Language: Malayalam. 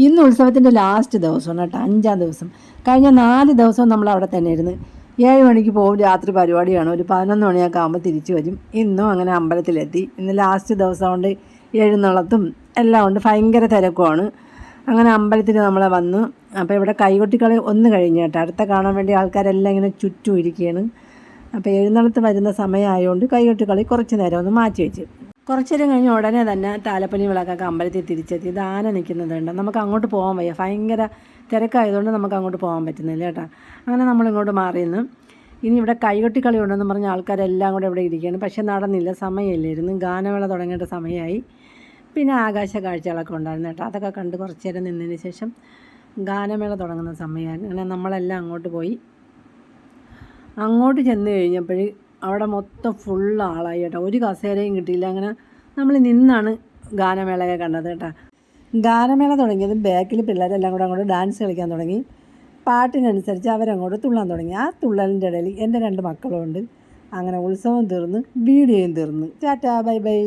ഇന്ന് ഉത്സവത്തിൻ്റെ ലാസ്റ്റ് ദിവസമാണ് കേട്ടോ, 5-ാം ദിവസം. കഴിഞ്ഞ 4 ദിവസവും നമ്മൾ അവിടെ തന്നെ ഇരുന്ന്. 7 മണിക്ക് പോകും, രാത്രി പരിപാടിയാണ്. ഒരു 11 മണിയൊക്കെ ആകുമ്പോൾ തിരിച്ചു വരും. ഇന്നും അങ്ങനെ അമ്പലത്തിലെത്തി. ഇന്ന് ലാസ്റ്റ് ദിവസം കൊണ്ട് എഴുന്നള്ളത്തും എല്ലാം ഉണ്ട്, ഭയങ്കര തിരക്കുമാണ്. അങ്ങനെ അമ്പലത്തിൽ നമ്മളെ വന്നു. അപ്പോൾ ഇവിടെ കൈകൊട്ടിക്കളി ഒന്ന് കഴിഞ്ഞ് കേട്ടോ, അടുത്ത കാണാൻ വേണ്ടി ആൾക്കാരെല്ലാം ഇങ്ങനെ ചുറ്റും ഇരിക്കുകയാണ്. അപ്പോൾ എഴുന്നള്ളത്ത് വരുന്ന സമയമായതുകൊണ്ട് കൈകൊട്ടിക്കളി കുറച്ച് നേരം ഒന്ന് മാറ്റി വെച്ച്. കുറച്ച് നേരം കഴിഞ്ഞ് ഉടനെ തന്നെ താലപ്പൊലി വിളക്കൊക്കെ അമ്പലത്തിൽ തിരിച്ചെത്തി. ഇത് ആന നിൽക്കുന്നുണ്ട്. നമുക്ക് അങ്ങോട്ട് പോകാൻ വയ്യ, ഭയങ്കര തിരക്കായതുകൊണ്ട് നമുക്ക് അങ്ങോട്ട് പോകാൻ പറ്റുന്നില്ല കേട്ടോ. അങ്ങനെ നമ്മളിങ്ങോട്ട് മാറിയെന്ന്. ഇനി ഇവിടെ കൈകൊട്ടിക്കളി ഉണ്ടെന്ന് പറഞ്ഞ ആൾക്കാരെല്ലാം കൂടെ ഇവിടെ ഇരിക്കുകയാണ്. പക്ഷേ നടന്നില്ല, സമയമില്ലായിരുന്നു. ഗാനമേള തുടങ്ങേണ്ട സമയമായി. പിന്നെ ആകാശ കാഴ്ചകളൊക്കെ ഉണ്ടായിരുന്നു കേട്ടോ. അതൊക്കെ കണ്ട് കുറച്ച് നേരം നിന്നതിന് ശേഷം ഗാനമേള തുടങ്ങുന്ന സമയമാണ്. അങ്ങനെ നമ്മളെല്ലാം അങ്ങോട്ട് പോയി. അങ്ങോട്ട് ചെന്ന് കഴിഞ്ഞപ്പോൾ അവിടെ മൊത്തം ഫുൾ ആളായി കേട്ടോ. ഒരു കസേരയും കിട്ടിയില്ല. അങ്ങനെ നമ്മൾ നിന്നാണ് ഗാനമേളയൊക്കെ കണ്ടത് കേട്ടോ. ഗാനമേള തുടങ്ങിയത് ബാക്കിൽ പിള്ളേരെല്ലാം കൂടെ അങ്ങോട്ട് ഡാൻസ് കളിക്കാൻ തുടങ്ങി. പാട്ടിനനുസരിച്ച് അവരങ്ങോട്ട് തുള്ളാൻ തുടങ്ങി. ആ തുള്ളലിൻ്റെ ഇടയിൽ എൻ്റെ 2 മക്കളുമുണ്ട്. അങ്ങനെ ഉത്സവം തീർന്ന്, വീഡിയോയും തീർന്ന്. Tata, bye bye.